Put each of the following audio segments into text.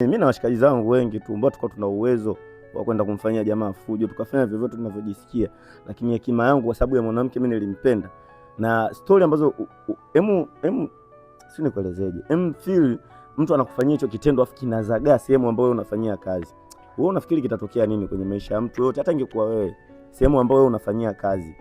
Mimi na washikaji zangu wengi tu ambao tulikuwa tuna uwezo wa kwenda kumfanyia jamaa fujo, tukafanya vyovyote tunavyojisikia, lakini hekima yangu kwa sababu ya mwanamke mimi nilimpenda. Na story ambazo si nikuelezeje, feel mtu anakufanyia hicho kitendo afu kinazagaa sehemu ambayo unafanyia kazi. Wewe unafikiri kitatokea nini kwenye maisha ya mtu yote, hata ingekuwa wewe sehemu ambayo wewe unafanyia kazi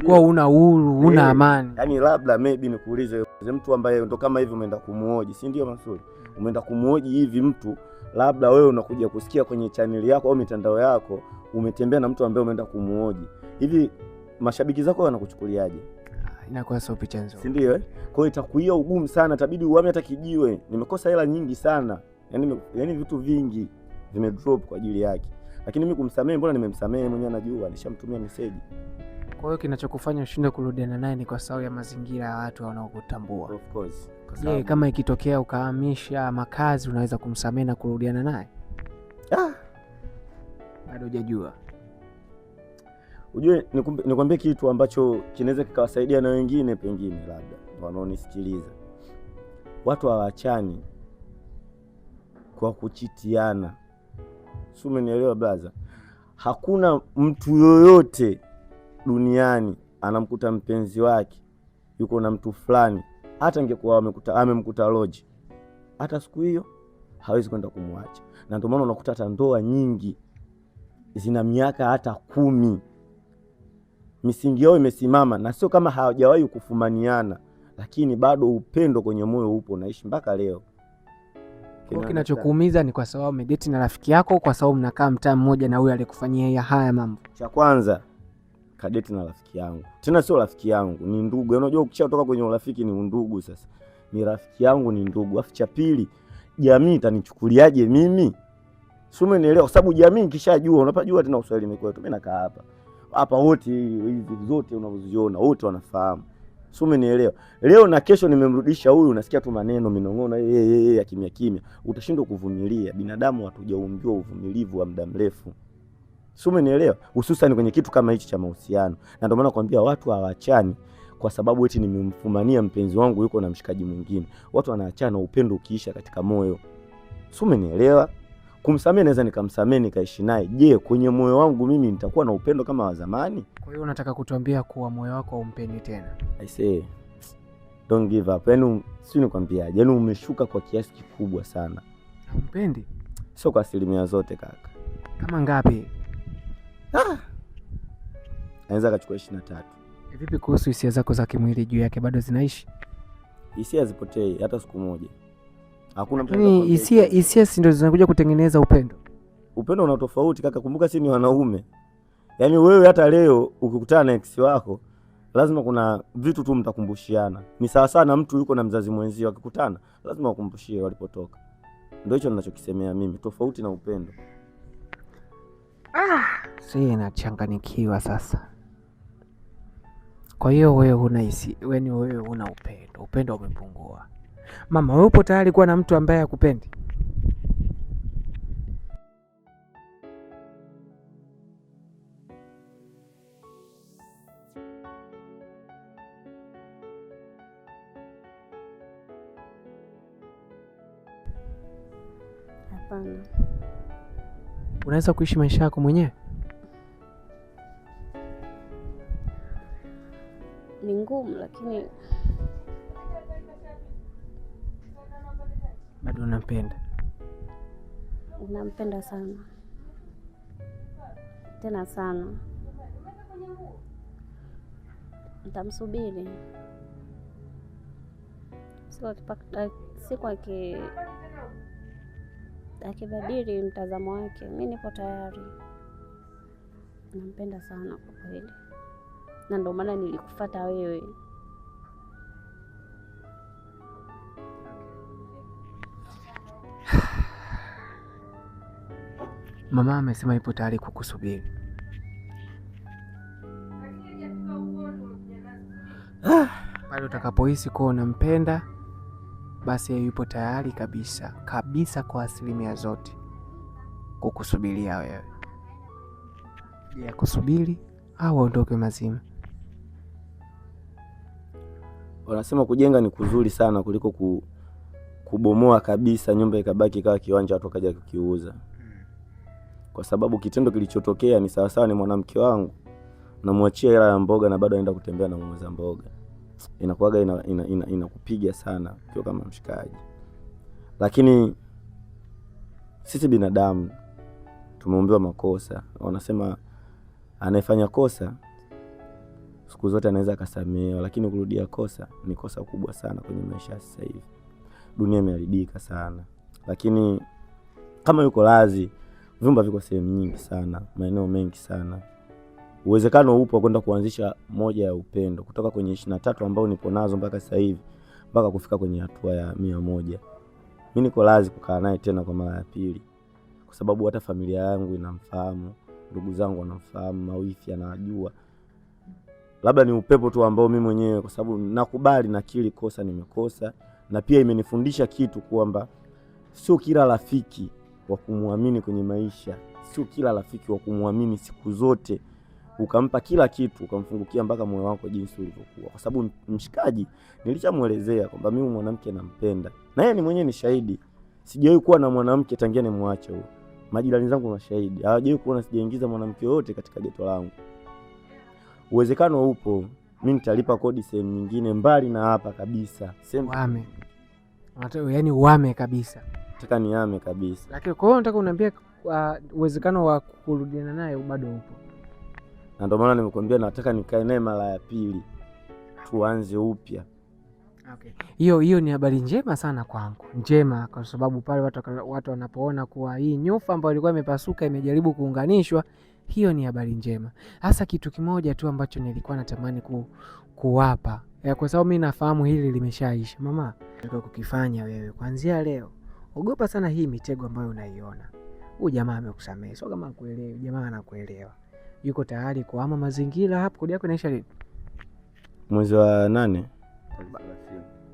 kwa una uhuru, una amani. Yaani labda maybe nikuulize mtu ambaye ndo kama hivi umeenda kumuoji, si ndio Masudi? Umeenda kumuoji hivi mtu, labda wewe unakuja kusikia kwenye channel yako au mitandao yako umetembea na mtu ambaye umeenda kumuoji. Hivi mashabiki zako wanakuchukuliaje? Inakuwa sio picha nzuri. Si ndio Kwa hiyo itakuia ugumu sana, itabidi uame hata kijiwe. Nimekosa hela nyingi sana. Yaani vitu vingi vimedrop kwa ajili yake. Lakini mimi kumsamehe, mbona nimemsamehe mwenyewe anajua, nishamtumia message. Kwa hiyo kinachokufanya ushinde kurudiana naye ni kwa sababu ya mazingira ya watu wanaokutambua. Of course. Je, kama ikitokea ukahamisha makazi unaweza kumsamehe na kurudiana naye? Bado hujajua. Ujue nikwambie kitu ambacho kinaweza kikawasaidia na wengine pengine labda wanaonisikiliza. Watu hawaachani kwa kuchitiana. Si umenielewa blaza? Hakuna mtu yoyote duniani anamkuta mpenzi wake yuko na mtu fulani, hata ingekuwa amemkuta lodge, hata siku hiyo hawezi kwenda kumwacha. Na ndio maana unakuta hata ndoa nyingi zina miaka hata 10, misingi yao imesimama, na sio kama hawajawahi kufumaniana, lakini bado upendo kwenye moyo upo, naishi mpaka leo. Kwa kinachokuumiza ni kwa sababu umedate na rafiki yako, kwa sababu mnakaa mtaa mmoja na huyo alikufanyia haya mambo. Cha kwanza kadeti na rafiki yangu, tena sio rafiki yangu, ni ndugu. Unajua ukishatoka kwenye urafiki ni undugu. Sasa ni rafiki yangu, ni ndugu. Afu cha pili, jamii itanichukuliaje mimi? Sio, umenielewa? Kwa sababu jamii ikishajua, unapajua tena Uswahili kwetu, mimi nakaa hapa wote hizi zote unazoziona wote wanafahamu. Sio, umenielewa? Leo na kesho nimemrudisha huyu, unasikia tu maneno minong'ona ya kimya kimya, utashindwa kuvumilia. Binadamu hatujaumbiwa uvumilivu wa muda mrefu. Sio, umenielewa? Hususan kwenye kitu kama hichi cha mahusiano. Na ndio maana nakwambia watu hawaachani kwa sababu eti nimemfumania mpenzi wangu yuko na mshikaji mwingine. Watu wanaachana upendo ukiisha katika moyo. Sio, umenielewa? Kumsamehe naweza nikamsamehe nikaishi naye. Je, kwenye moyo wangu mimi nitakuwa na upendo kama wa zamani? Kwa hiyo unataka kutuambia kuwa moyo wako haumpendi tena? I say don't give up. Yaani sio, nikwambiaje? Yaani umeshuka kwa kiasi kikubwa sana. Haumpendi? Sio kwa asilimia zote kaka. Kama ngapi? Anaweza kachukua 23. Vipi kuhusu hisia zako za kimwili juu yake, bado zinaishi? Hisia zipotei hata siku moja. Hakuna mtu anaweza. Hisia si ndio zinakuja kutengeneza upendo? Upendo una tofauti kaka, kumbuka sisi ni wanaume. Yaani wewe hata leo ukikutana na ex wako lazima kuna vitu tu mtakumbushiana. Ni sawa sana mtu yuko na mzazi mwenzio, akikutana lazima wakumbushie walipotoka. Ndio hicho ninachokisemea mimi, tofauti na upendo. Si nachanganikiwa sasa. Kwa hiyo wewe huna hisia, wewe huna upendo. Upendo umepungua. Mama, wewe upo tayari kuwa na mtu ambaye hakupendi? Hapana. Unaweza kuishi maisha yako mwenyewe? Ni ngumu, lakini bado unampenda? Nampenda sana, tena sana. Nitamsubiri siku akibadili mtazamo wake, mimi nipo tayari. Nampenda sana kwa kweli, na ndio maana nilikufuata wewe. Mama amesema ipo tayari kukusubiri. Pale utakapohisi kuwa unampenda, basi yupo tayari kabisa kabisa kwa asilimia zote kukusubiria wewe. Je, ya kusubiri au ondoke mazima? Wanasema kujenga ni kuzuri sana kuliko kubomoa kabisa nyumba ikabaki kama kiwanja watu wakaja kukiuza. Kwa sababu kitendo kilichotokea ni sawasawa ni mwanamke wangu namwachia hela ya mboga na bado aenda kutembea na muuza mboga. Inakuwaga inakupiga sana ukiwa kama mshikaji. Lakini sisi binadamu tumeumbiwa makosa. Wanasema anayefanya kosa siku zote anaweza akasamehewa, lakini kurudia kosa ni kosa kubwa sana kwenye maisha sasa hivi. Dunia imeharibika sana. Lakini kama yuko lazi, vyumba viko sehemu nyingi sana, maeneo mengi sana. Uwezekano upo kwenda kuanzisha moja ya upendo kutoka kwenye 23 ambao nipo nazo mpaka sasa hivi mpaka kufika kwenye hatua ya 100. Mimi niko lazi kukaa naye tena kwa mara ya pili. Kwa sababu hata familia yangu inamfahamu, ndugu zangu wanamfahamu, mawifi anajua. Labda ni upepo tu ambao mimi mwenyewe, kwa sababu nakubali na kile kosa nimekosa, na pia imenifundisha kitu kwamba sio kila rafiki wa kumwamini kwenye maisha, sio kila rafiki wa kumwamini siku zote ukampa kila kitu ukamfungukia mpaka moyo wako jinsi ulivyokuwa. Kwa sababu mshikaji nilishamuelezea kwamba mimi mwanamke nampenda, na yeye ni mwenyewe ni shahidi. Sijawahi kuwa na mwanamke tangia nimwache huyo. Majirani zangu ni mashahidi. Hawajawahi kuona sijaingiza mwanamke yote katika geto langu. Uwezekano upo mimi nitalipa kodi sehemu nyingine mbali na hapa kabisa. Uame. Yaani uame kabisa. Nataka niame kabisa. Lakini kwa hiyo nataka uniambie uwezekano wa kurudiana naye bado upo. Na ndio maana nimekuambia nataka nikae naye mara ya pili. Tuanze upya. Okay. Hiyo ni habari njema sana kwangu. Njema kwa sababu pale watu wanapoona kuwa hii nyufa ambayo ilikuwa imepasuka imejaribu kuunganishwa, hiyo ni habari njema. Hasa kitu kimoja tu ambacho nilikuwa natamani kuwapa. Kwa sababu mimi nafahamu hili limeshaisha. Mama, nataka kukifanya wewe kuanzia leo. Ogopa sana hii mitego ambayo unaiona. Huyu jamaa amekusamehe. Sio kama kuelewa, jamaa anakuelewa. Yuko tayari kuhama mazingira hapo. Kodi yako inaisha lini? Mwezi wa 8.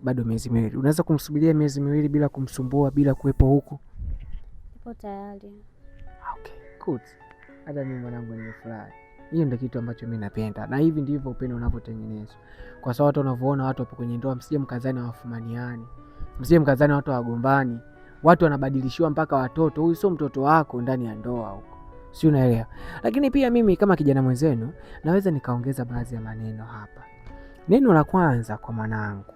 Bado miezi miwili. Unaweza kumsubiria miezi miwili bila kumsumbua, bila kuwepo huku? Nipo tayari. Okay, good. Hata mimi mwanangu nimefurahi. Hiyo ndio kitu ambacho mimi napenda. Na hivi ndivyo upendo unavyotengenezwa. Kwa sababu watu wanavyoona watu wapo kwenye ndoa, msije mkazani hawafumaniani. Msije mkazani watu hawagombani. Watu wanabadilishiwa mpaka watoto. Huyu sio mtoto wako ndani ya ndoa huko. Si unaelewa? Lakini pia mimi kama kijana mwenzenu naweza nikaongeza baadhi ya maneno hapa. Neno la kwanza kwa mwanangu.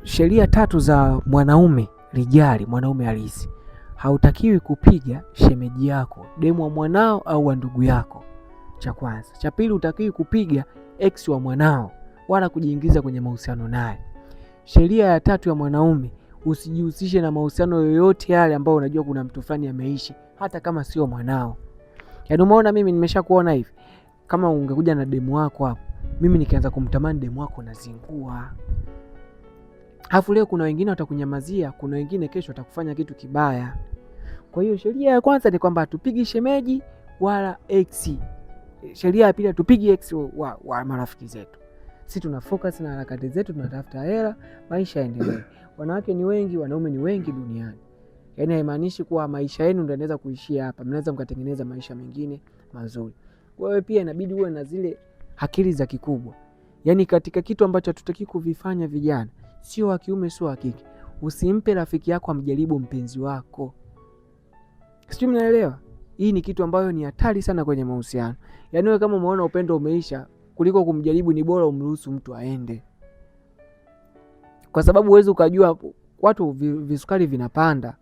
Sheria 3 za mwanaume rijali, mwanaume halisi. Hautakiwi kupiga shemeji yako, demu wa mwanao au wa ndugu yako. Cha kwanza. Cha pili, hutakiwi kupiga ex wa mwanao wala kujiingiza kwenye mahusiano naye. Sheria ya 3 ya mwanaume, usijihusishe na mahusiano yoyote yale ambao unajua kuna mtu fulani ameishi, hata kama sio mwanao. Yaani umeona mimi nimeshakuona hivi. Kama ungekuja na demu wako hapo, mimi nikianza kumtamani demu wako nazingua. Alafu leo kuna wengine watakunyamazia, kuna wengine kesho watakufanya kitu kibaya. Kwa hiyo sheria ya kwanza ni kwamba hatupigi shemeji wala ex. Sheria ya pili hatupigi ex wa marafiki zetu. Sisi tuna focus na harakati zetu, tunatafuta hela, maisha yaendelee. Wanawake ni wengi, wanaume ni wengi duniani. Yaani haimaanishi kuwa maisha yenu ndio yanaweza kuishia hapa. Mnaweza mkatengeneza maisha mengine mazuri. Wewe pia inabidi uwe na zile akili za kikubwa. Yaani katika kitu ambacho hatutaki kuvifanya vijana, sio wa kiume sio wa kike. Usimpe rafiki yako amjaribu mpenzi wako. Sijui mnaelewa? Hii ni kitu ambayo ni hatari sana kwenye mahusiano. Yaani wewe kama umeona upendo umeisha, kuliko kumjaribu ni bora umruhusu mtu aende. Kwa sababu huwezi ukajua watu visukari vinapanda.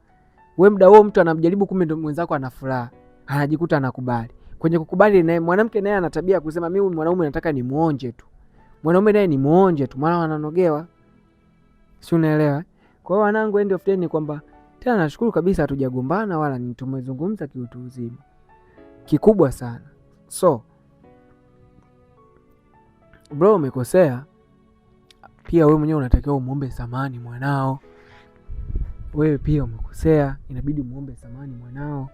Wewe muda huo mtu anamjaribu kumbe ndo mwenzako ana furaha. Anajikuta anakubali. Kwenye kukubali naye mwanamke naye ana tabia kusema mimi mwanaume nataka ni muonje tu. Mwanaume naye ni muonje tu, maana wananogewa. Si unaelewa? Kwa hiyo wanangu, end of day ni kwamba tena nashukuru kabisa hatujagombana wala ni tumezungumza kiutu uzima. Kikubwa sana. So bro, umekosea. Pia wewe mwenyewe unatakiwa umuombe samahani mwanao. Wewe pia umekosea, inabidi umuombe samahani mwanao.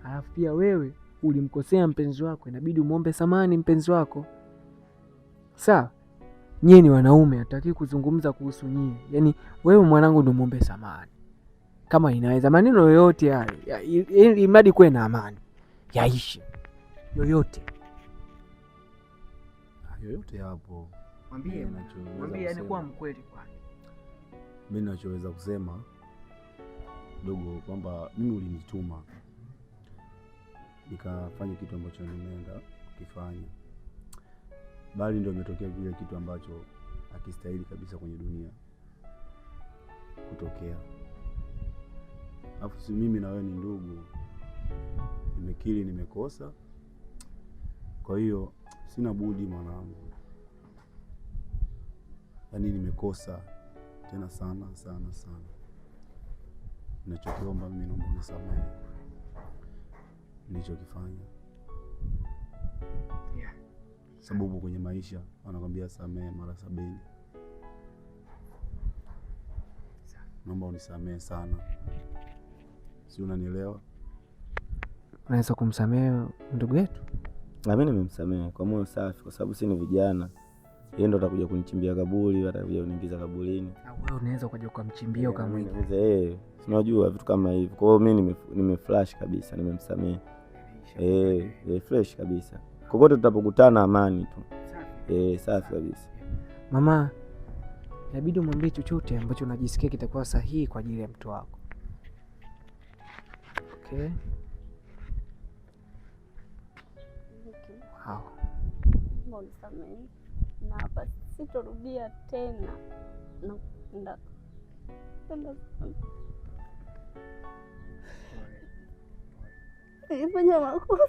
Alafu pia wewe ulimkosea mpenzi wako, inabidi umuombe samahani mpenzi wako. Sawa? Nyie ni wanaume, hataki kuzungumza kuhusu nyie. Yaani wewe mwanangu ndio muombe samahani. Kama inaweza maneno yoyote yale, imradi kuwe na amani. Yaishi. Yoyote Yoyote hapo. Mwambie anakuwa mkweli kwani. Mimi ninachoweza kusema dogo kwamba mimi ulinituma nikafanya kitu ambacho nimeenda kukifanya, bali ndio imetokea kile kitu ambacho hakistahili kabisa kwenye dunia kutokea. Alafu si mimi na wewe ni ndugu, nimekiri nimekosa, kwa hiyo sina budi mwanangu, yaani nimekosa tena sana sana sana. Ninachokiomba mimi, naomba unisamehe nilichokifanya. Sababu kwenye maisha wanakwambia samehe mara 70. Naomba unisamehe sana, si unanielewa? Unaweza kumsamehe ndugu yetu? Na mimi nimemsamehe kwa moyo safi, kwa sababu si ni vijana. Yeye ndo atakuja kunichimbia kaburi, atakuja kuniingiza kaburini. Au wewe unaweza kuja ukamchimbia ukamwingiza? Unajua vitu kama hivyo. Kwa hiyo mimi nimeflash kabisa, nimemsamehe. Fresh kabisa. Kokote tutapokutana amani tu. Safi kabisa. Mama, inabidi umwambie chochote ambacho unajisikia kitakuwa sahihi kwa ajili ya mtu wako. Okay? Wow. Unisamehe na hapa sitorudia tena. Nakupenda sana. Nilifanya makosa.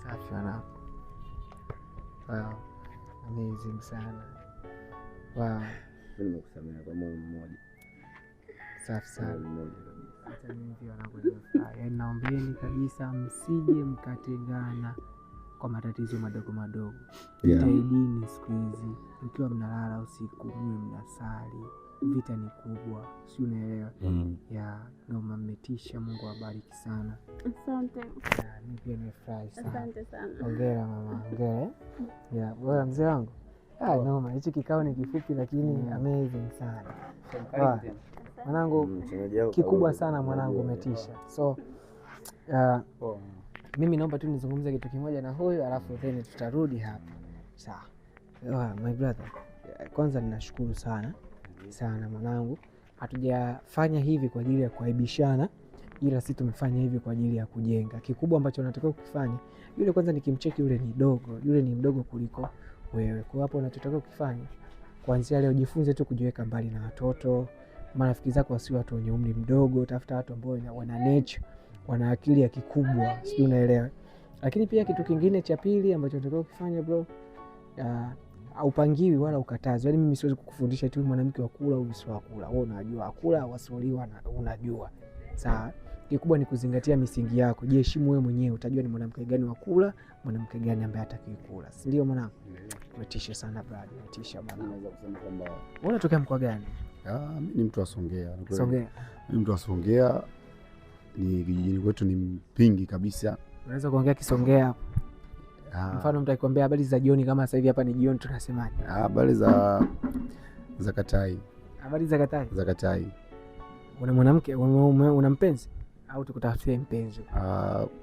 Safi wanangu. Wow. Amazing sana. Wow. Mimi nimekusamehe kwa moyo mmoja. Safi sana. Hata mimi pia wanangu nimefurahi. Yaani naombeeni kabisa msije mkatengana kwa matatizo madogo madogo. Jitahidini siku hizi mkiwa mnalala usiku mwe mnasali. Vita ni kubwa, si unaelewa? Naomba mmetisha. Mungu awabariki sana. Asante. Mimi pia nimefurahi sana. Asante sana. Hongera mama, hongera. Wewe mzee wangu. Naomba hichi kikao ni kifupi lakini amazing sana. Mwanangu kikubwa sana mwanangu, umetisha. So mimi naomba tu nizungumze kitu kimoja na huyu alafu then tutarudi hapa. Sawa. My brother, kwanza ninashukuru sana sana mwanangu. Hatujafanya hivi kwa ajili ya kuaibishana, ila sisi tumefanya hivi kwa ajili ya kujenga. Kikubwa ambacho unatakiwa kukifanya, yule kwanza nikimcheki yule ni dogo, yule ni mdogo kuliko wewe. Kwa hapo unachotakiwa kukifanya kuanzia leo, jifunze tu kujiweka mbali na watoto. Marafiki zako wasiwe watu wenye umri mdogo, tafuta watu ambao wana nature, wana akili ya kikubwa, sio unaelewa? Lakini pia kitu kingine cha pili ambacho unatakiwa kufanya bro, haupangiwi wala ukatazwa. Yaani mimi siwezi kukufundisha tu mwanamke wa kula au sio wa kula. Wewe unajua akula wasoliwa na unajua. Sawa? Kikubwa ni kuzingatia misingi yako. Jiheshimu wewe mwenyewe, utajua ni mwanamke gani wa kula, mwanamke gani ambaye hataki kula. Si ndio mwanangu? Umetisha sana brother, umetisha bwana. Naweza kusema kwamba wewe unatokea mkoa gani? Mimi ni mtu wa Songea. Songea. Mimi mtu wa Songea. Ni kijijini kwetu ni Mpingi kabisa. Unaweza kuongea Kisongea hapo? Mfano mtu akikwambia habari za jioni kama sasa hivi hapa ni jioni tunasemaje? Habari za Katai. Habari za Katai? Za Katai. Una mwanamke, una mpenzi au tukutafutie mpenzi?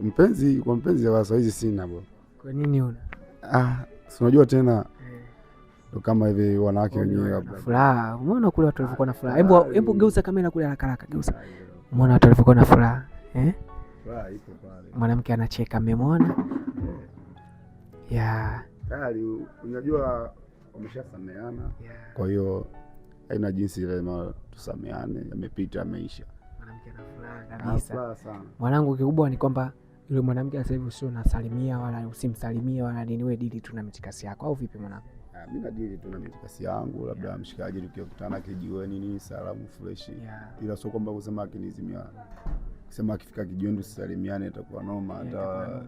Mpenzi, kwa mpenzi wa sasa hizi sina bro. Kwa nini una? Si unajua tena. Ndo kama hivi wanawake wenyewe labda. Furaha. Umeona kule watu walivyokuwa na furaha. Hebu geuza kamera kule haraka haraka, geuza. Umeona watu walivyokuwa na furaha? Furaha ipo pale. Mwanamke anacheka, mmemwona? Tayari unajua wameshasameana. Kwa hiyo haina jinsi lazima tusameane, yamepita yameisha. Mwanamke ana furaha kabisa. Furaha sana. Mwanangu kikubwa ni kwamba yule mwanamke sasa hivi usio nasalimia wala usimsalimie wala nini, wewe dili tu na mitikasi yako au vipi mwanangu? Mimi na dili tu na mitikasi yangu, labda mshikaji tukikutana kijiweni nini salamu fresh. Ila sio kwamba kusema akinizimia. Kusema akifika kijiweni tusalimiane itakuwa noma, hata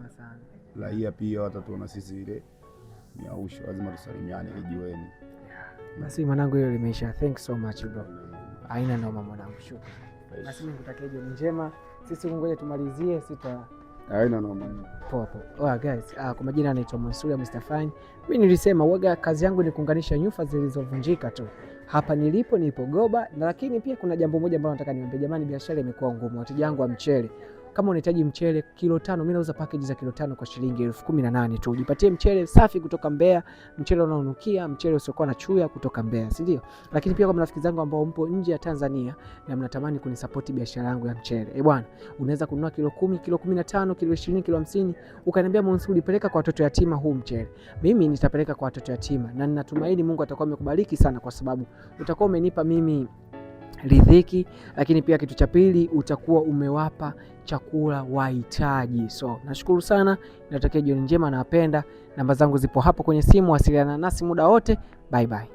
raia pia watatuona sisi ile miausho, lazima tusalimiane kijiweni. Basi mwanangu hiyo limeisha. Thanks so much bro. Haina noma mwanangu, shukrani. Basi mimi nikutakia jioni njema. Sisi ngoja tumalizie haina noma. Poa guys, kwa majina anaitwa Mansuria Mr Fine. Mimi nilisema waga kazi yangu ni kuunganisha nyufa zilizovunjika tu. Hapa nipo Goba, lakini pia kuna jambo moja ambalo nataka niwaambie jamani, biashara imekuwa ngumu. Wateja wangu wa mchele Kama unahitaji mchele kilo 5, mimi nauza package za kilo 5 kwa shilingi 18,000 tu. Jipatie mchele safi kutoka Mbeya, mchele unaonukia, mchele usiokuwa na chuya kutoka Mbeya, si ndio? Lakini pia kwa marafiki zangu ambao mpo nje ya Tanzania na mnatamani kunisupport biashara yangu ya mchele, bwana, unaweza kununua kilo 10, kilo 15, kilo 20, kilo 50, ukaniambia Monsuri, peleka kwa watoto yatima huu mchele. Mimi nitapeleka kwa watoto yatima, na ninatumaini Mungu atakuwa amekubariki sana, kwa sababu utakuwa umenipa mimi riziki, lakini pia kitu cha pili utakuwa umewapa chakula wahitaji. So nashukuru sana, natakia jioni njema, nawapenda. Namba zangu zipo hapo kwenye simu, wasiliana nasi muda wote. Bye bye.